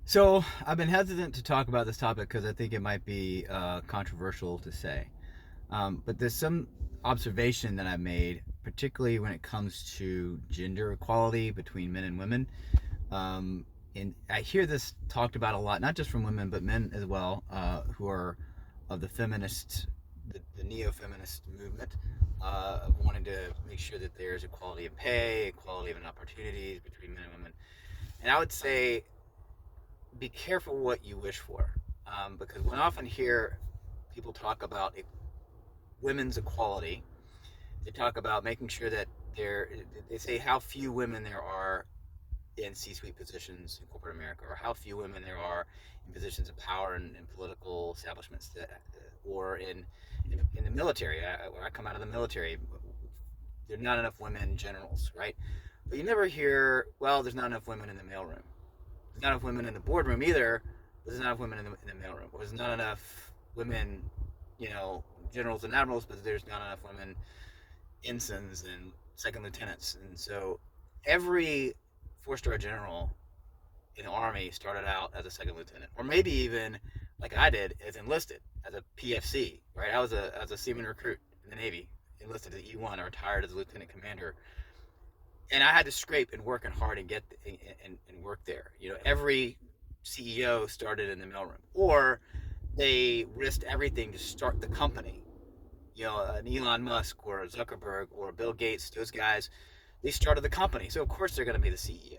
So I've been hesitant to talk about this topic because I think it might be controversial to say. But there's some observation that I've made, particularly when it comes to gender equality between men and women. Um, and I hear this talked about a lot, not just from women, but men as well, who are of the neo-feminist movement, of wanting to make sure that there's equality of pay, equality of opportunities between men and women. And I would say be careful what you wish for, because when I often hear people talk about women's equality, they talk about making sure that they say how few women there are in C-suite positions in corporate America, or how few women there are in positions of power in political establishments, or in the military. When I come out of the military, there are not enough women generals, right? But you never hear, well, there's not enough women in the mailroom. There's not enough women in the boardroom either. But there's not enough women in the mailroom. There's not enough women, generals and admirals, but there's not enough women ensigns and second lieutenants. And so every four-star general in the Army started out as a second lieutenant, or maybe even like I did, as enlisted as a PFC. Right, I was a seaman recruit in the Navy, enlisted at E1, or retired as a lieutenant commander, and I had to scrape and work hard and get and work there. Every CEO started in the mailroom, or they risked everything to start the company. An Elon Musk or Zuckerberg or Bill Gates, those guys, they started the company, so of course they're going to be the CEO.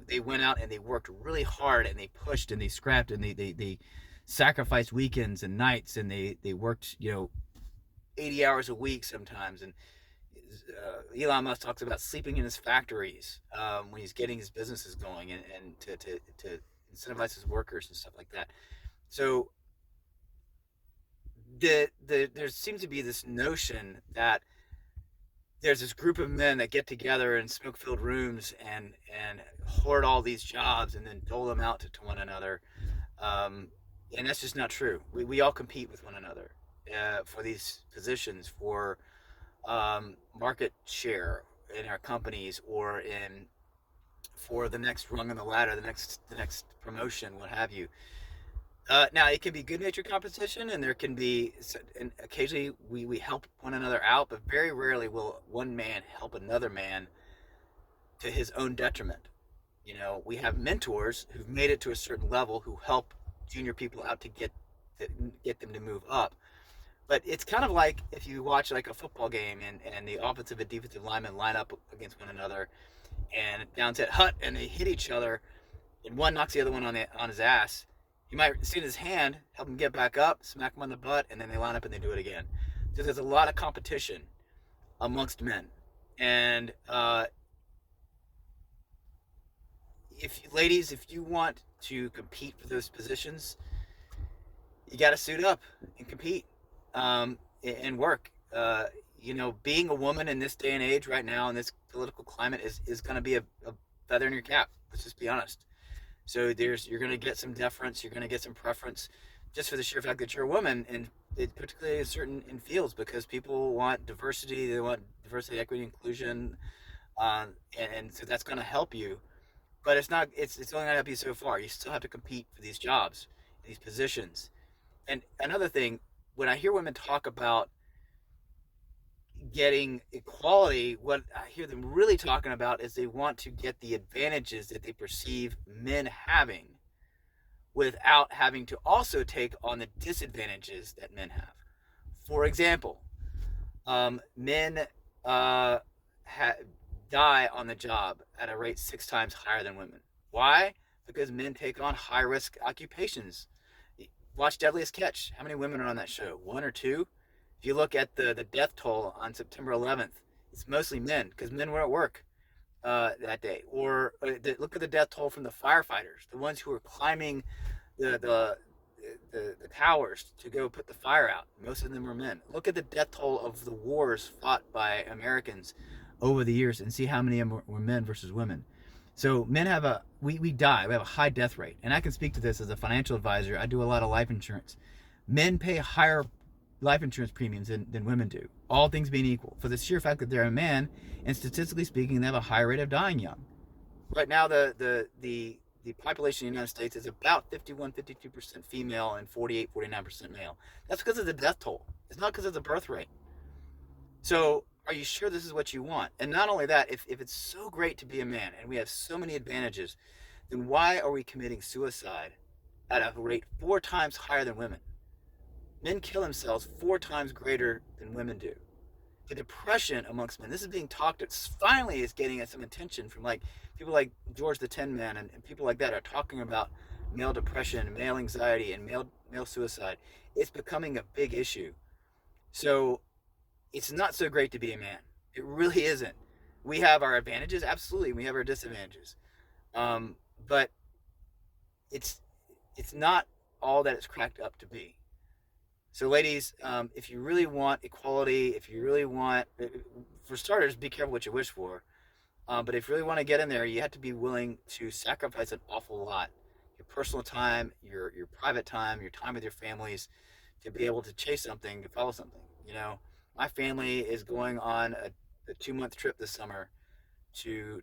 They went out and they worked really hard and they pushed and they scrapped and they sacrificed weekends and nights and they worked 80 hours a week sometimes. And Elon Musk talks about sleeping in his factories when he's getting his businesses going, and to incentivize his workers and stuff like that. So there seems to be this notion that there's this group of men that get together in smoke-filled rooms and hoard all these jobs and then dole them out to one another, and that's just not true. We all compete with one another for these positions, for market share in our companies, or in for the next rung on the ladder, the next promotion, what have you. Now, it can be good natured competition, and there can be, and occasionally we help one another out, but very rarely will one man help another man to his own detriment. We have mentors who've made it to a certain level who help junior people out to get them to move up. But it's kind of like if you watch like a football game, and the offensive and defensive linemen line up against one another and down to hut, and they hit each other, and one knocks the other one on his ass. You might see his hand, help him get back up, smack him on the butt, and then they line up and they do it again. So there's a lot of competition amongst men, and if you want to compete for those positions, you got to suit up and compete, and work. Being a woman in this day and age, right now, in this political climate, is going to be a feather in your cap. Let's just be honest. So you're going to get some deference, you're going to get some preference, just for the sheer fact that you're a woman, and particularly in fields, because people want diversity, they want diversity, equity, inclusion, and so that's going to help you. But it's not. It's only going to help you so far. You still have to compete for these jobs, these positions. And another thing, when I hear women talk about getting equality, what I hear them really talking about is they want to get the advantages that they perceive men having, without having to also take on the disadvantages that men have. For example, men die on the job at a rate 6 times higher than women. Why? Because men take on high risk occupations. Watch Deadliest Catch. How many women are on that show? One or two? If you look at the death toll on September 11th, it's mostly men, because men were at work that day. Or look at the death toll from the firefighters, the ones who were climbing the towers to go put the fire out. Most of them were men. Look at the death toll of the wars fought by Americans over the years, and see how many of them were men versus women. So men have we die. We have a high death rate, and I can speak to this as a financial advisor. I do a lot of life insurance. Men pay higher life insurance premiums than women do, all things being equal, for the sheer fact that they're a man, and statistically speaking, they have a higher rate of dying young. Right now, the the population of the United States is about 51-52% female and 48-49% male. That's because of the death toll. It's not because of the birth rate. So are you sure this is what you want? And not only that, if it's so great to be a man and we have so many advantages, then why are we committing suicide at a rate 4 times higher than women? Men kill themselves 4 times greater than women do. The depression amongst men, this is being talked at, finally is getting some attention from like people like George the Tin Man and people like that are talking about male depression, male anxiety, and male suicide. It's becoming a big issue. So it's not so great to be a man. It really isn't. We have our advantages, absolutely. We have our disadvantages, but it's not all that it's cracked up to be. So, ladies, if you really want equality, if you really want, for starters, be careful what you wish for. But if you really want to get in there, you have to be willing to sacrifice an awful lot. Your personal time, your private time, your time with your families, to be able to chase something, to follow something. You know, my family is going on a 2-month trip this summer to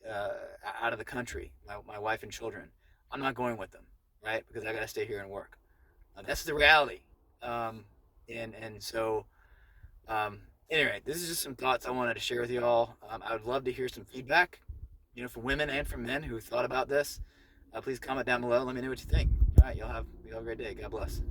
out of the country. My wife and children. I'm not going with them, right? Because I got to stay here and work. That's the reality. And so anyway, this is just some thoughts I wanted to share with you all. I would love to hear some feedback, you know, from women and from men who thought about this. Please comment down below. Let me know what you think. All right, y'all have a great day. God bless.